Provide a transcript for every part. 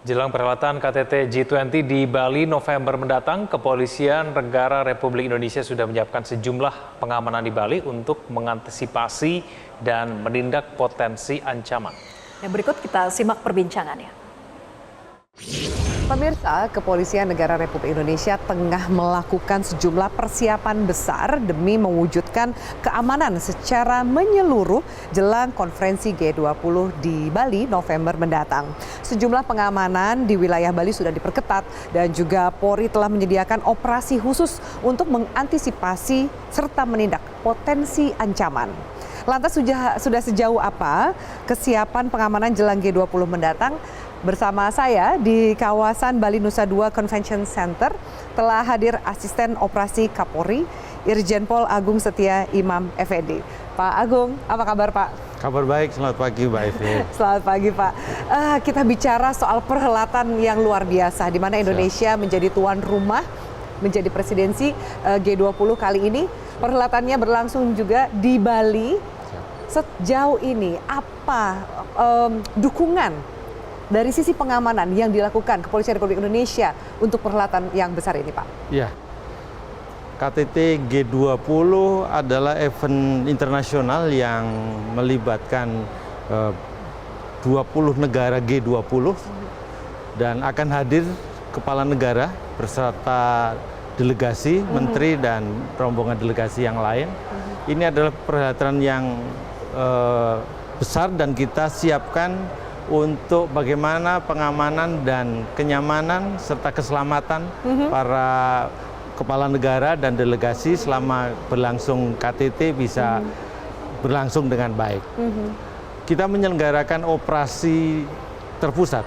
Jelang perhelatan KTT G20 di Bali November mendatang, Kepolisian Negara Republik Indonesia sudah menyiapkan sejumlah pengamanan di Bali untuk mengantisipasi dan menindak potensi ancaman. Yang berikut kita simak perbincangannya. Pemirsa, Kepolisian Negara Republik Indonesia tengah melakukan sejumlah persiapan besar demi mewujudkan keamanan secara menyeluruh jelang konferensi G20 di Bali November mendatang. Sejumlah pengamanan di wilayah Bali sudah diperketat dan juga Polri telah menyediakan operasi khusus untuk mengantisipasi serta menindak potensi ancaman. Lantas sudah sejauh apa kesiapan pengamanan jelang G20 mendatang? Bersama saya di kawasan Bali Nusa Dua Convention Center telah hadir Asisten Operasi Kapolri, Irjen Pol Agung Setia Imam Effendi. Pak Agung, apa kabar Pak? Kabar baik, selamat pagi Mbak Evi. Selamat pagi Pak. Kita bicara soal perhelatan yang luar biasa, di mana Indonesia menjadi tuan rumah, menjadi presidensi G20 kali ini. Perhelatannya berlangsung juga di Bali. Sejauh ini apa dukungan dari sisi pengamanan yang dilakukan Kepolisian Republik Indonesia untuk perhelatan yang besar ini, Pak? Ya, KTT G20 adalah event internasional yang melibatkan 20 negara G20 dan akan hadir kepala negara beserta delegasi, menteri dan rombongan delegasi yang lain. Ini adalah perhelatan yang besar dan kita siapkan untuk bagaimana pengamanan dan kenyamanan serta keselamatan para kepala negara dan delegasi selama berlangsung KTT bisa berlangsung dengan baik. Kita menyelenggarakan operasi terpusat.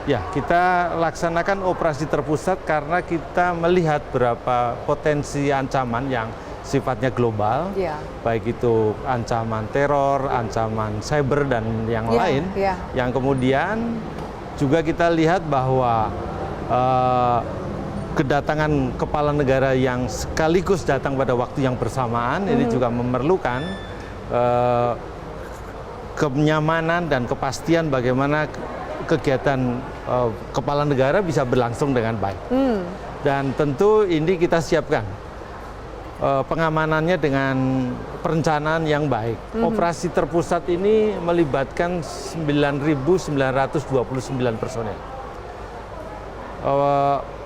Ya, kita laksanakan operasi terpusat karena kita melihat berapa potensi ancaman yang sifatnya global, baik itu ancaman teror, ancaman cyber dan yang lain, yang kemudian juga kita lihat bahwa kedatangan kepala negara yang sekaligus datang pada waktu yang bersamaan ini juga memerlukan kenyamanan dan kepastian bagaimana kegiatan kepala negara bisa berlangsung dengan baik. Dan tentu ini kita siapkan pengamanannya dengan perencanaan yang baik. Operasi terpusat ini melibatkan 9.929 personel.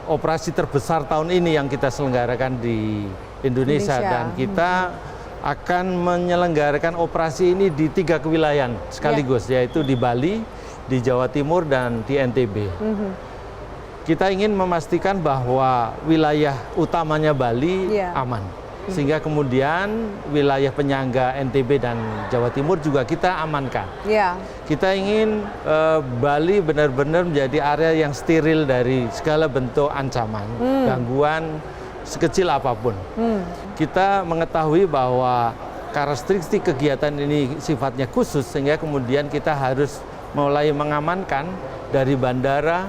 Operasi terbesar tahun ini yang kita selenggarakan di Indonesia. Dan kita akan menyelenggarakan operasi ini di 3 kewilayahan sekaligus, yaitu di Bali, di Jawa Timur, dan di NTB. Kita ingin memastikan bahwa wilayah utamanya Bali aman. Sehingga kemudian wilayah penyangga NTB dan Jawa Timur juga kita amankan. Kita ingin Bali benar-benar menjadi area yang steril dari segala bentuk ancaman, gangguan sekecil apapun. Kita mengetahui bahwa karakteristik kegiatan ini sifatnya khusus, sehingga kemudian kita harus mulai mengamankan dari bandara,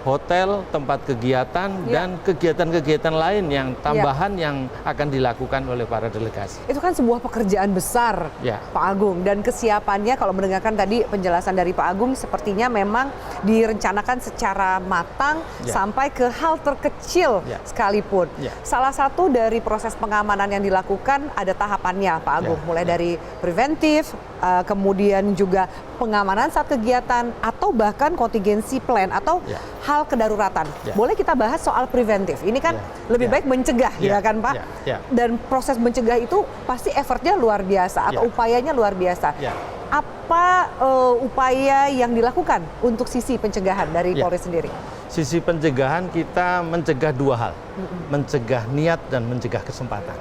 hotel, tempat kegiatan, dan kegiatan-kegiatan lain yang tambahan yang akan dilakukan oleh para delegasi. Itu kan sebuah pekerjaan besar, Pak Agung. Dan kesiapannya, kalau mendengarkan tadi penjelasan dari Pak Agung, sepertinya memang direncanakan secara matang sampai ke hal terkecil sekalipun. Salah satu dari proses pengamanan yang dilakukan ada tahapannya, Pak Agung. Mulai dari preventif, kemudian juga pengamanan saat kegiatan, atau bahkan kontingensi plan, atau hal kedaruratan. Boleh kita bahas soal preventif? Ini kan lebih baik mencegah, ya kan Pak? Dan proses mencegah itu pasti effortnya luar biasa, atau upayanya luar biasa. Apa upaya yang dilakukan untuk sisi pencegahan dari Polri sendiri? Sisi pencegahan kita mencegah 2 hal. Mencegah niat dan mencegah kesempatan.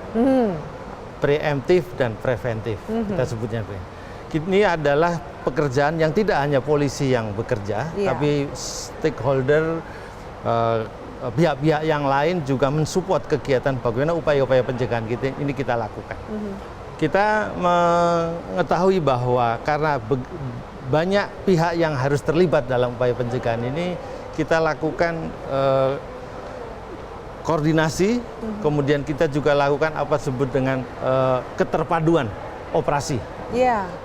Preemptif dan preventif, kita sebutnya. Ini adalah pekerjaan yang tidak hanya polisi yang bekerja, tapi stakeholder, pihak-pihak yang lain juga mensupport kegiatan bagaimana upaya-upaya pencegahan ini kita lakukan. Kita mengetahui bahwa karena banyak pihak yang harus terlibat dalam upaya pencegahan ini, kita lakukan koordinasi, kemudian kita juga lakukan apa disebut dengan keterpaduan operasi.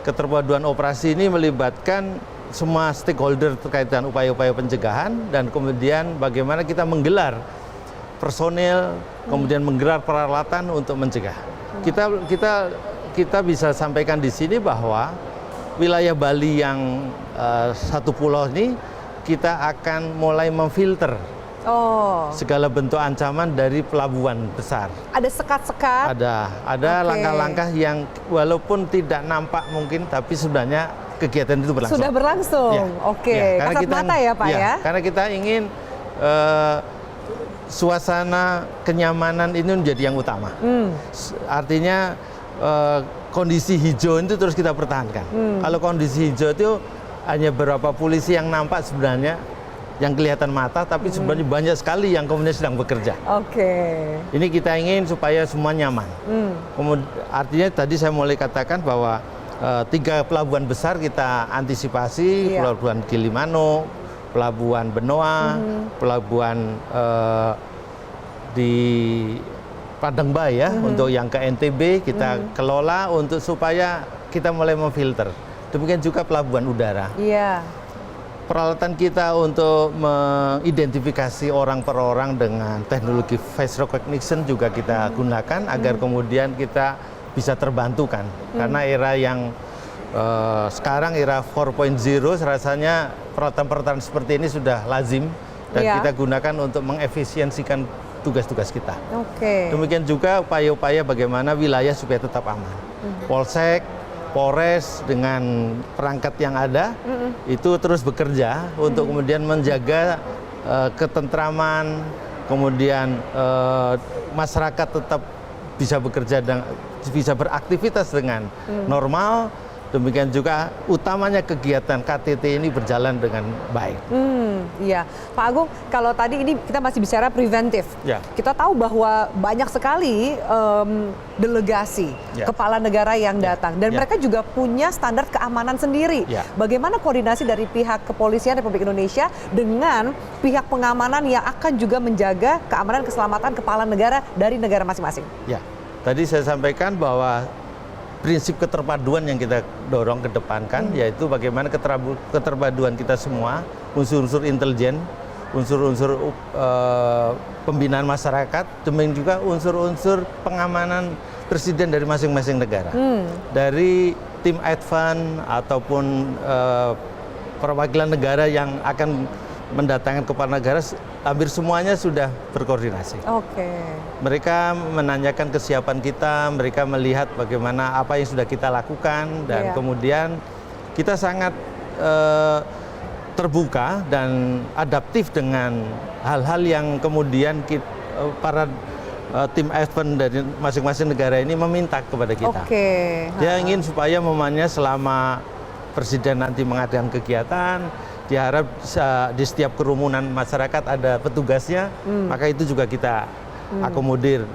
Keterpaduan operasi ini melibatkan semua stakeholder terkait dengan upaya-upaya pencegahan dan kemudian bagaimana kita menggelar personel, kemudian menggelar peralatan untuk mencegah. Kita bisa sampaikan di sini bahwa wilayah Bali yang satu pulau ini kita akan mulai memfilter segala bentuk ancaman dari pelabuhan besar. Ada sekat-sekat. Ada langkah-langkah yang walaupun tidak nampak mungkin, tapi sebenarnya kegiatan itu berlangsung. Sudah berlangsung. Ya. Oke. Ya, Kasat mata ya Pak ya. Karena kita ingin suasana kenyamanan ini menjadi yang utama. Artinya kondisi hijau itu terus kita pertahankan. Kalau kondisi hijau itu hanya beberapa polisi yang nampak sebenarnya, yang kelihatan mata, tapi sebenarnya banyak sekali yang kemudian sedang bekerja. Ini kita ingin supaya semua nyaman. Artinya tadi saya mulai katakan bahwa 3 pelabuhan besar kita antisipasi, pelabuhan Gilimanuk, pelabuhan Benoa, pelabuhan di Padang Bay ya, untuk yang ke NTB kita kelola untuk supaya kita mulai memfilter. Demikian juga pelabuhan udara. Peralatan kita untuk mengidentifikasi orang per orang dengan teknologi face recognition juga kita gunakan agar kemudian kita bisa terbantukan. Karena era yang sekarang era 4.0 rasanya peralatan-peralatan seperti ini sudah lazim dan kita gunakan untuk mengefisiensikan tugas-tugas kita. Demikian juga upaya-upaya bagaimana wilayah supaya tetap aman. Polsek, Polres dengan perangkat yang ada itu terus bekerja untuk kemudian menjaga ketentraman, kemudian masyarakat tetap bisa bekerja dan bisa beraktivitas dengan normal. Demikian juga utamanya kegiatan KTT ini berjalan dengan baik. Iya, Pak Agung, kalau tadi ini kita masih bicara preventif. Kita tahu bahwa banyak sekali delegasi kepala negara yang datang dan mereka juga punya standar keamanan sendiri. Bagaimana koordinasi dari pihak kepolisian Republik Indonesia dengan pihak pengamanan yang akan juga menjaga keamanan keselamatan kepala negara dari negara masing-masing? Tadi saya sampaikan bahwa prinsip keterpaduan yang kita dorong ke depankan yaitu bagaimana keterpaduan kita semua, unsur-unsur intelijen, unsur-unsur pembinaan masyarakat, demikian juga unsur-unsur pengamanan presiden dari masing-masing negara. Dari tim advance ataupun perwakilan negara yang akan mendatangkan kepala negara, hampir semuanya sudah berkoordinasi. Mereka menanyakan kesiapan kita, mereka melihat bagaimana apa yang sudah kita lakukan, dan kemudian kita sangat terbuka dan adaptif dengan hal-hal yang kemudian para tim event dari masing-masing negara ini meminta kepada kita. Dia ingin supaya momennya selama presiden nanti mengadakan kegiatan, diharap di setiap kerumunan masyarakat ada petugasnya, maka itu juga kita akomodir.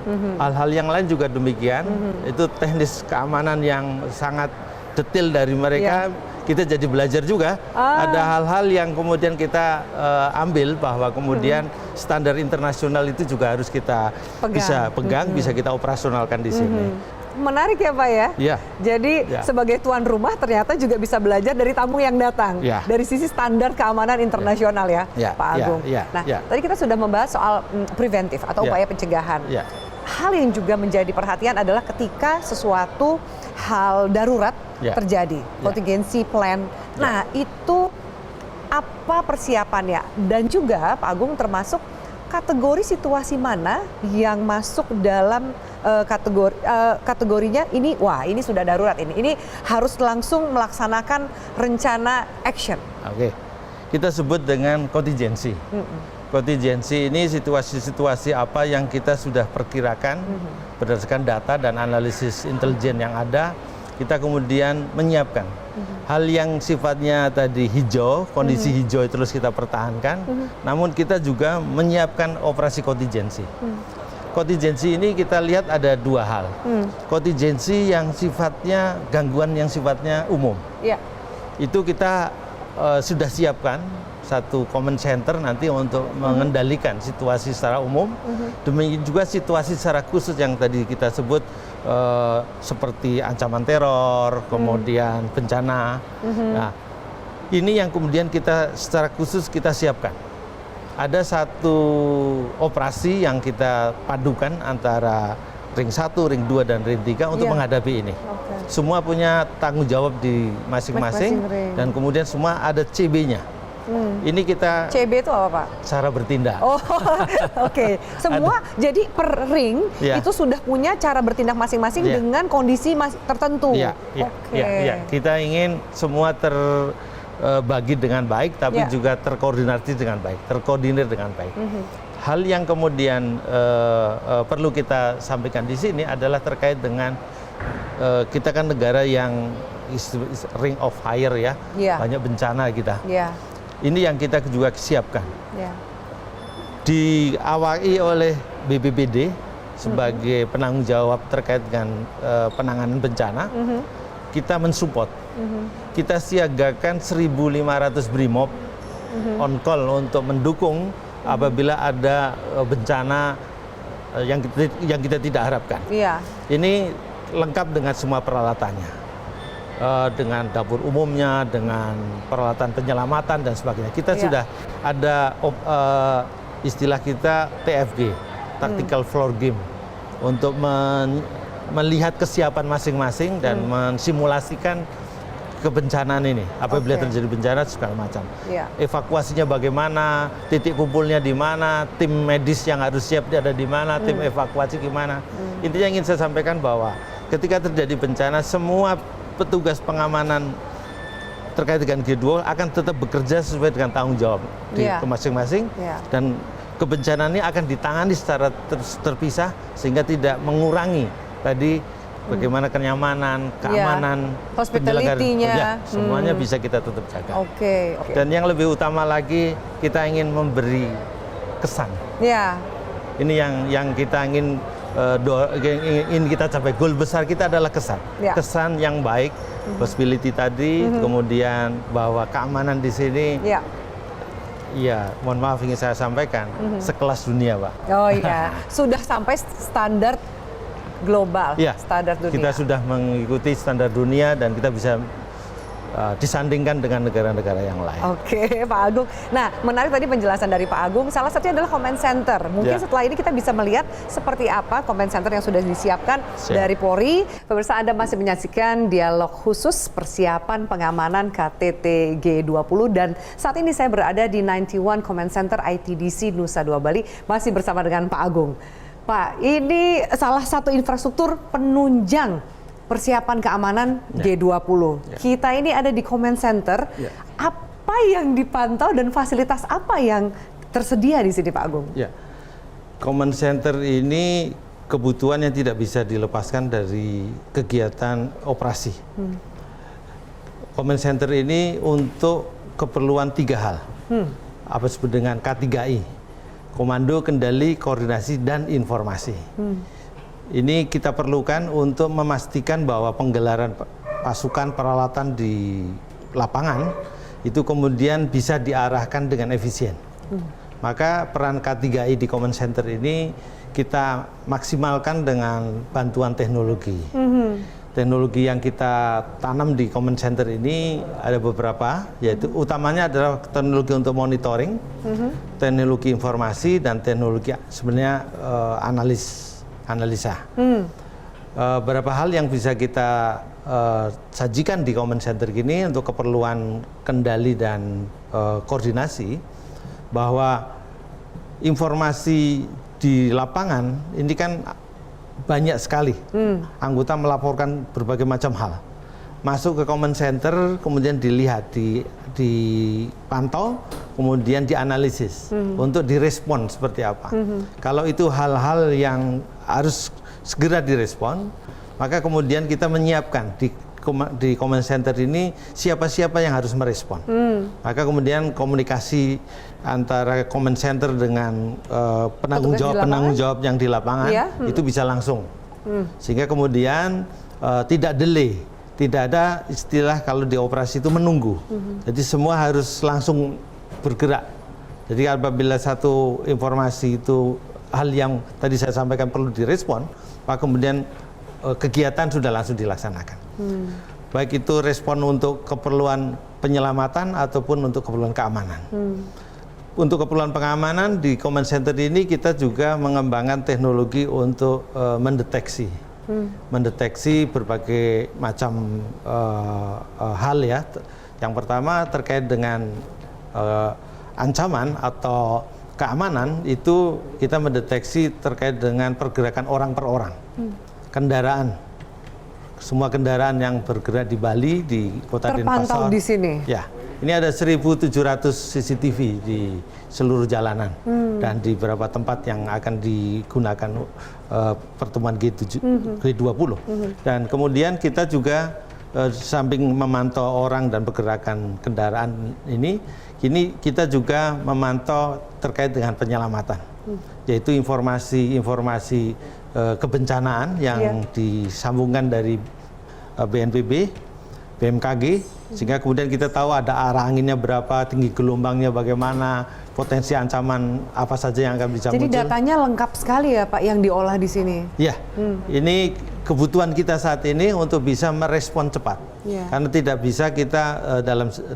Hal-hal yang lain juga demikian, itu teknis keamanan yang sangat detail dari mereka, kita jadi belajar juga. Ada hal-hal yang kemudian kita ambil bahwa kemudian standar internasional itu juga harus kita bisa pegang, bisa kita operasionalkan di sini. Menarik ya Pak ya? Jadi sebagai tuan rumah ternyata juga bisa belajar dari tamu yang datang. Dari sisi standar keamanan internasional ya Pak Agung. Nah tadi kita sudah membahas soal preventif atau upaya pencegahan. Hal yang juga menjadi perhatian adalah ketika sesuatu hal darurat terjadi, contingency plan. Nah itu apa persiapannya? Dan juga Pak Agung termasuk kategori situasi mana yang masuk dalam kategorinya ini, wah ini sudah darurat, ini harus langsung melaksanakan rencana action. Kita sebut dengan kontingensi. Kontingensi ini situasi-situasi apa yang kita sudah perkirakan berdasarkan data dan analisis intelijen yang ada, kita kemudian menyiapkan. Hal yang sifatnya tadi hijau, kondisi hijau terus kita pertahankan, namun kita juga menyiapkan operasi kontingensi. Kontingensi ini kita lihat ada 2 hal. Kontingensi yang sifatnya gangguan yang sifatnya umum. Itu kita sudah siapkan satu command center nanti untuk mengendalikan situasi secara umum. Demikian juga situasi secara khusus yang tadi kita sebut seperti ancaman teror, kemudian bencana. Nah, Ini yang kemudian kita secara khusus kita siapkan. Ada satu operasi yang kita padukan antara ring 1, ring 2, dan ring 3 untuk menghadapi ini. Semua punya tanggung jawab di masing-masing dan kemudian semua ada CB-nya. Ini kita CB itu apa, Pak? cara bertindak. Oh, oke. Semua jadi per ring itu sudah punya cara bertindak masing-masing dengan kondisi tertentu. Iya, iya. Kita ingin semua terbagi dengan baik, tapi juga terkoordinasi dengan baik, terkoordinir dengan baik. Hal yang kemudian perlu kita sampaikan di sini adalah terkait dengan kita kan negara yang ring of fire ya, banyak bencana kita. Ini yang kita juga siapkan. Diawali oleh BPBD sebagai penanggung jawab terkait dengan penanganan bencana, kita mensupport. Kita siagakan 1.500 BRIMOB on call untuk mendukung apabila ada bencana yang kita tidak harapkan. Ini lengkap dengan semua peralatannya, dengan dapur umumnya, dengan peralatan penyelamatan dan sebagainya. Kita sudah ada istilah kita TFG, Tactical Floor Game, untuk melihat kesiapan masing-masing dan mensimulasikan kebencanaan ini. Apabila terjadi bencana segala macam. Evakuasinya bagaimana, titik kumpulnya di mana, tim medis yang harus siap ada di mana, tim evakuasi gimana. Intinya ingin saya sampaikan bahwa ketika terjadi bencana, semua petugas pengamanan terkait dengan G20 akan tetap bekerja sesuai dengan tanggung jawab di masing-masing, dan kebencanaan ini akan ditangani secara terpisah sehingga tidak mengurangi tadi bagaimana kenyamanan, keamanan, hospitality-nya, semuanya bisa kita tetap jaga. Oke. Dan yang lebih utama lagi, kita ingin memberi kesan. Ini yang kita ingin kita capai. Goal besar kita adalah kesan. Kesan yang baik, possibility tadi, kemudian bahwa keamanan di sini. Iya, mohon maaf ingin saya sampaikan, sekelas dunia, Pak. Oh iya, sudah sampai standar global, standar dunia. Kita sudah mengikuti standar dunia dan kita bisa disandingkan dengan negara-negara yang lain. Oke, Pak Agung. Nah, menarik tadi penjelasan dari Pak Agung. Salah satunya adalah command center. Mungkin setelah ini kita bisa melihat seperti apa command center yang sudah disiapkan dari Polri. Pemirsa, Anda masih menyaksikan dialog khusus persiapan pengamanan KTT G20 dan saat ini saya berada di 91 Command Center ITDC Nusa Dua Bali masih bersama dengan Pak Agung. Pak, ini salah satu infrastruktur penunjang persiapan keamanan G20. Kita ini ada di Command Center. Apa yang dipantau dan fasilitas apa yang tersedia di sini, Pak Agung? Command Center ini kebutuhan yang tidak bisa dilepaskan dari kegiatan operasi. Command Center ini untuk keperluan 3 hal. Apa disebut dengan K3I. Komando, Kendali, Koordinasi, dan Informasi. Ini kita perlukan untuk memastikan bahwa penggelaran pasukan peralatan di lapangan itu kemudian bisa diarahkan dengan efisien. Maka peran K3I di Command Center ini kita maksimalkan dengan bantuan teknologi. Teknologi yang kita tanam di Command Center ini ada beberapa, yaitu utamanya adalah teknologi untuk monitoring, teknologi informasi, dan teknologi sebenarnya analisa. Beberapa hal yang bisa kita sajikan di Command Center ini untuk keperluan kendali dan koordinasi, bahwa informasi di lapangan ini kan banyak sekali. Anggota melaporkan berbagai macam hal. Masuk ke Command Center, kemudian dilihat, dipantau, kemudian dianalisis untuk direspon seperti apa. Kalau itu hal-hal yang harus segera direspon, maka kemudian kita menyiapkan di Command Center ini siapa-siapa yang harus merespon. Maka kemudian komunikasi antara Command Center dengan penanggung jawab yang di lapangan itu bisa langsung. Sehingga kemudian tidak delay. Tidak ada istilah kalau di operasi itu menunggu. Jadi semua harus langsung bergerak. Jadi apabila satu informasi itu hal yang tadi saya sampaikan perlu direspon, maka kemudian kegiatan sudah langsung dilaksanakan. Baik itu respon untuk keperluan penyelamatan ataupun untuk keperluan keamanan. Untuk keperluan pengamanan di command center ini kita juga mengembangkan teknologi untuk mendeteksi berbagai macam hal ya. Yang pertama terkait dengan ancaman atau keamanan, itu kita mendeteksi terkait dengan pergerakan orang per orang, kendaraan. Semua kendaraan yang bergerak di Bali, di Kota Denpasar. Terpantau di sini. Ya, ini ada 1.700 CCTV di seluruh jalanan dan di beberapa tempat yang akan digunakan pertemuan G20. Dan kemudian kita juga samping memantau orang dan pergerakan kendaraan ini, kini kita juga memantau terkait dengan penyelamatan, yaitu informasi kebencanaan yang disambungkan dari BNPB, BMKG, sehingga kemudian kita tahu ada arah anginnya berapa, tinggi gelombangnya bagaimana, potensi ancaman apa saja yang akan bisa muncul. Jadi datanya lengkap sekali ya Pak yang diolah di sini. Ya, ini kebutuhan kita saat ini untuk bisa merespon cepat, karena tidak bisa kita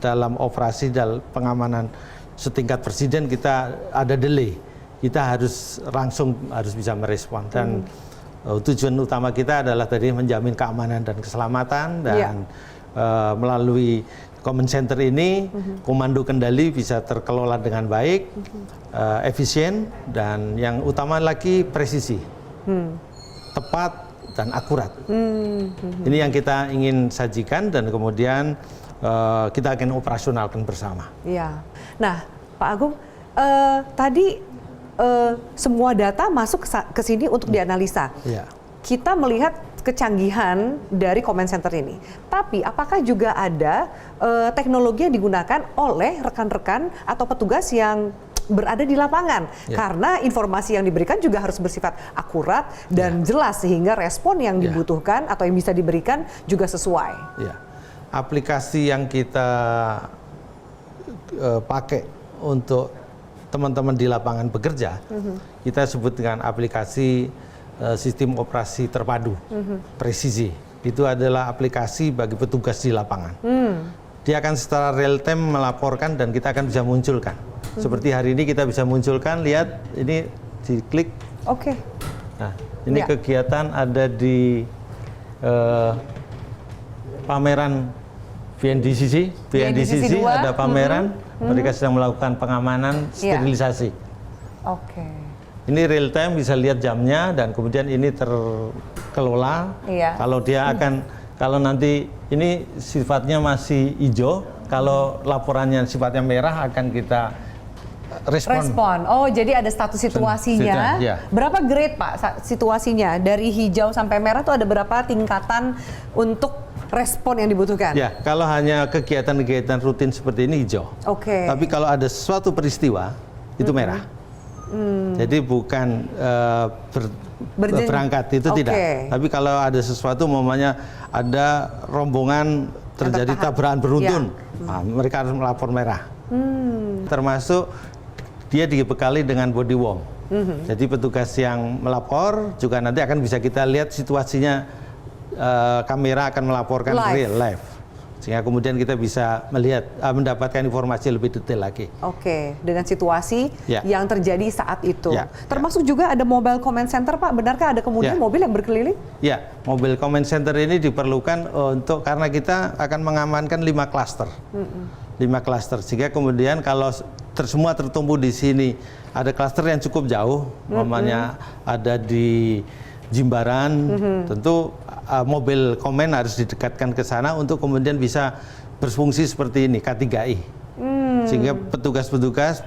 dalam operasi dalam pengamanan setingkat presiden kita ada delay. Kita harus bisa merespon, dan tujuan utama kita adalah tadi menjamin keamanan dan keselamatan, dan melalui command center ini komando kendali bisa terkelola dengan baik, efisien, dan yang utama lagi presisi, tepat dan akurat. Ini yang kita ingin sajikan, dan kemudian kita akan operasionalkan bersama. Iya. Nah, Pak Agung, tadi semua data masuk ke sini untuk dianalisa. Kita melihat kecanggihan dari command center ini. Tapi apakah juga ada teknologi yang digunakan oleh rekan-rekan atau petugas yang berada di lapangan? Karena informasi yang diberikan juga harus bersifat akurat dan jelas, sehingga respon yang dibutuhkan atau yang bisa diberikan juga sesuai. Aplikasi yang kita pakai untuk teman-teman di lapangan bekerja, kita sebut dengan aplikasi sistem operasi terpadu, presisi. Itu adalah aplikasi bagi petugas di lapangan. Dia akan secara real time melaporkan dan kita akan bisa munculkan. Seperti hari ini kita bisa munculkan, lihat ini diklik. Oke. Nah, ini kegiatan ada di pameran BNDCC ada pameran. Mereka sedang melakukan pengamanan sterilisasi. Ini real time, bisa lihat jamnya, dan kemudian ini terkelola. Kalau dia kalau nanti ini sifatnya masih hijau, kalau laporannya sifatnya merah akan kita respon. Oh, jadi ada status situasinya. Berapa grade Pak situasinya? Dari hijau sampai merah itu ada berapa tingkatan untuk respon yang dibutuhkan? Ya, kalau hanya kegiatan-kegiatan rutin seperti ini hijau. Tapi kalau ada suatu peristiwa itu merah. Jadi bukan berangkat itu tidak. Tapi kalau ada sesuatu, umpamanya ada rombongan terjadi tabrakan beruntun, mereka harus melapor merah. Termasuk dia dibekali dengan body worm. Jadi petugas yang melapor juga nanti akan bisa kita lihat situasinya. Kamera akan melaporkan real live, sehingga kemudian kita bisa mendapatkan informasi lebih detail lagi. Dengan situasi yang terjadi saat itu. Termasuk juga ada mobile command center, Pak. Benarkah ada kemudian mobil yang berkeliling? Ya, mobil command center ini diperlukan karena kita akan mengamankan 5 klaster. 5 klaster, sehingga kemudian kalau semua tertumbuh di sini, ada klaster yang cukup jauh, namanya ada di Jimbaran, tentu mobil komen harus didekatkan ke sana untuk kemudian bisa berfungsi seperti ini, K3I. Sehingga petugas-petugas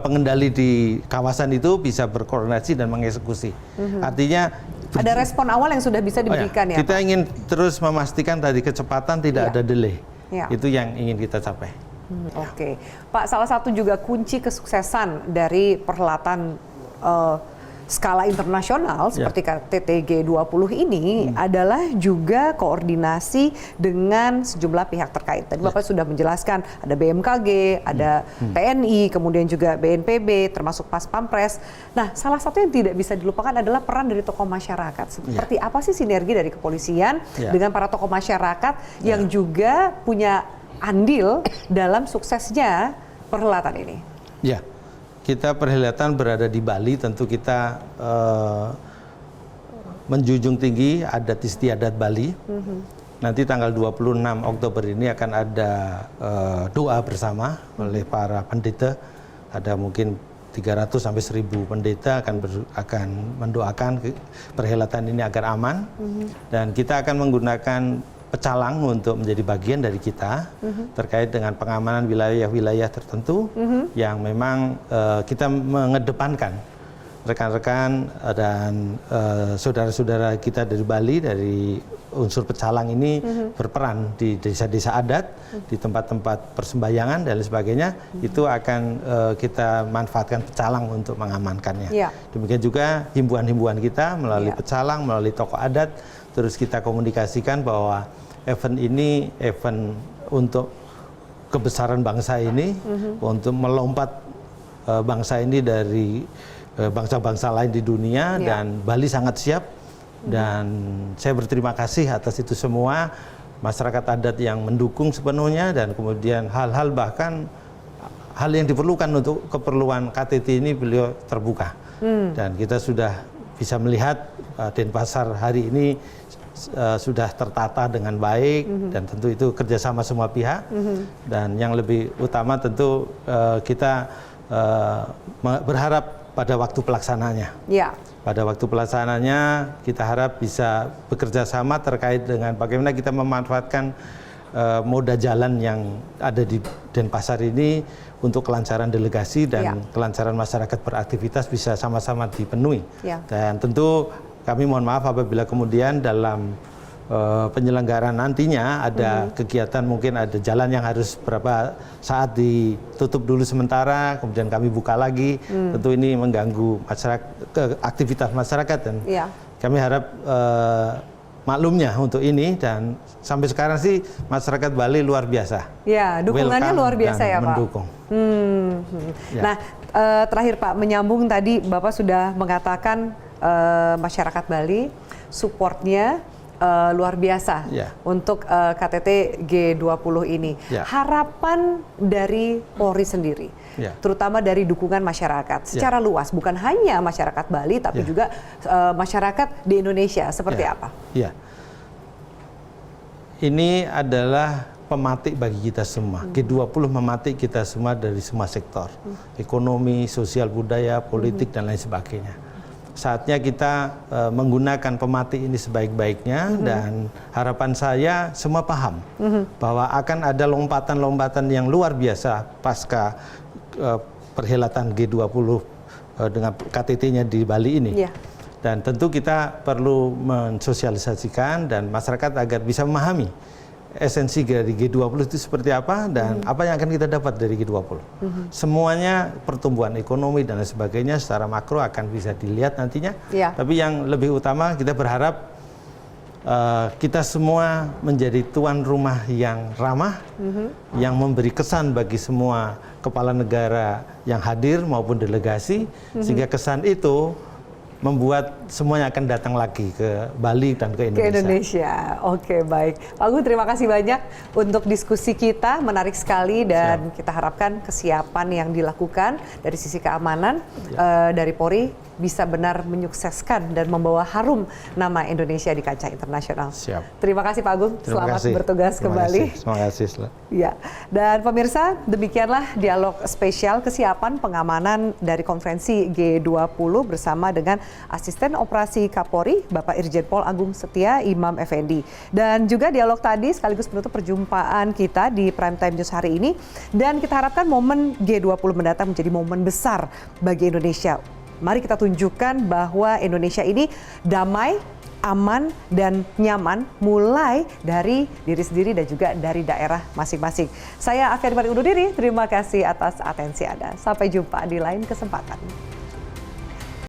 pengendali di kawasan itu bisa berkoordinasi dan mengeksekusi. Artinya ada respon awal yang sudah bisa diberikan ya. Kita ingin terus memastikan tadi kecepatan tidak ada delay. Itu yang ingin kita capai. Pak, salah satu juga kunci kesuksesan dari perhelatan skala internasional seperti KTT G20 ini adalah juga koordinasi dengan sejumlah pihak terkait. Tadi Bapak sudah menjelaskan ada BMKG, ada TNI, kemudian juga BNPB, termasuk Pas Pampres. Nah, salah satu yang tidak bisa dilupakan adalah peran dari tokoh masyarakat. Seperti apa sih sinergi dari kepolisian dengan para tokoh masyarakat yang juga punya andil dalam suksesnya perhelatan ini? Ya, kita perhelatan berada di Bali, tentu kita menjunjung tinggi adat istiadat Bali. Nanti tanggal 26 Oktober ini akan ada doa bersama oleh para pendeta. Ada mungkin 300 sampai 1000 pendeta akan mendoakan perhelatan ini agar aman. Dan kita akan menggunakan pecalang untuk menjadi bagian dari kita terkait dengan pengamanan wilayah-wilayah tertentu yang memang kita mengedepankan rekan-rekan dan saudara-saudara kita dari Bali, dari unsur pecalang ini berperan di desa-desa adat, di tempat-tempat persembayangan dan lain sebagainya. Itu akan kita manfaatkan pecalang untuk mengamankannya. Demikian juga himbauan-himbauan kita melalui pecalang, melalui tokoh adat. Terus kita komunikasikan bahwa event ini event untuk kebesaran bangsa ini, untuk melompat bangsa ini dari bangsa-bangsa lain di dunia, dan Bali sangat siap. Dan saya berterima kasih atas itu semua, masyarakat adat yang mendukung sepenuhnya, dan kemudian hal-hal bahkan hal yang diperlukan untuk keperluan KTT ini beliau terbuka. Dan kita sudah bisa melihat Denpasar hari ini sudah tertata dengan baik, dan tentu itu kerjasama semua pihak. Dan yang lebih utama tentu kita berharap pada waktu pelaksananya. Pada waktu pelaksananya kita harap bisa bekerja sama terkait dengan bagaimana kita memanfaatkan moda jalan yang ada di Denpasar ini untuk kelancaran delegasi dan kelancaran masyarakat beraktivitas bisa sama-sama dipenuhi. Dan tentu kami mohon maaf apabila kemudian dalam penyelenggaraan nantinya ada kegiatan, mungkin ada jalan yang harus berapa saat ditutup dulu sementara, kemudian kami buka lagi. Tentu ini mengganggu aktivitas masyarakat, dan kami harap maklumnya untuk ini. Dan sampai sekarang sih masyarakat Bali luar biasa. Ya, dukungannya luar biasa ya Pak. Mendukung. Nah, terakhir Pak, menyambung tadi Bapak sudah mengatakan masyarakat Bali supportnya luar biasa untuk KTT G20 ini. Harapan dari Polri sendiri, terutama dari dukungan masyarakat secara luas, bukan hanya masyarakat Bali, tapi juga masyarakat di Indonesia, seperti apa? Ini adalah pematik bagi kita semua. G20 mematik kita semua dari semua sektor, ekonomi, sosial, budaya, politik, dan lain sebagainya. Saatnya kita menggunakan pematik ini sebaik-baiknya, dan harapan saya semua paham bahwa akan ada lompatan-lompatan yang luar biasa pasca perhelatan G20 dengan KTT-nya di Bali ini. Dan tentu kita perlu mensosialisasikan dan masyarakat agar bisa memahami esensi dari G20 itu seperti apa, dan apa yang akan kita dapat dari G20. Semuanya pertumbuhan ekonomi dan lain sebagainya secara makro akan bisa dilihat nantinya. Tapi yang lebih utama kita berharap kita semua menjadi tuan rumah yang ramah, yang memberi kesan bagi semua kepala negara yang hadir maupun delegasi, sehingga kesan itu membuat semuanya akan datang lagi ke Bali dan ke Indonesia. Ke Indonesia. Oke, baik. Pak Agung, terima kasih banyak untuk diskusi kita, menarik sekali, dan kita harapkan kesiapan yang dilakukan dari sisi keamanan dari Polri bisa benar menyukseskan dan membawa harum nama Indonesia di kancah internasional. Terima kasih Pak Agung, selamat bertugas kembali. Terima kasih. Ya, dan pemirsa, demikianlah dialog spesial kesiapan pengamanan dari konferensi G20 bersama dengan Asisten Operasi Kapolri, Bapak Irjen Pol Agung Setia Imam Effendi. Dan juga dialog tadi sekaligus menutup perjumpaan kita di Prime Time News hari ini. Dan kita harapkan momen G20 mendatang menjadi momen besar bagi Indonesia. Mari kita tunjukkan bahwa Indonesia ini damai, aman, dan nyaman mulai dari diri sendiri dan juga dari daerah masing-masing. Saya Afiani undur diri, terima kasih atas atensi Anda. Sampai jumpa di lain kesempatan.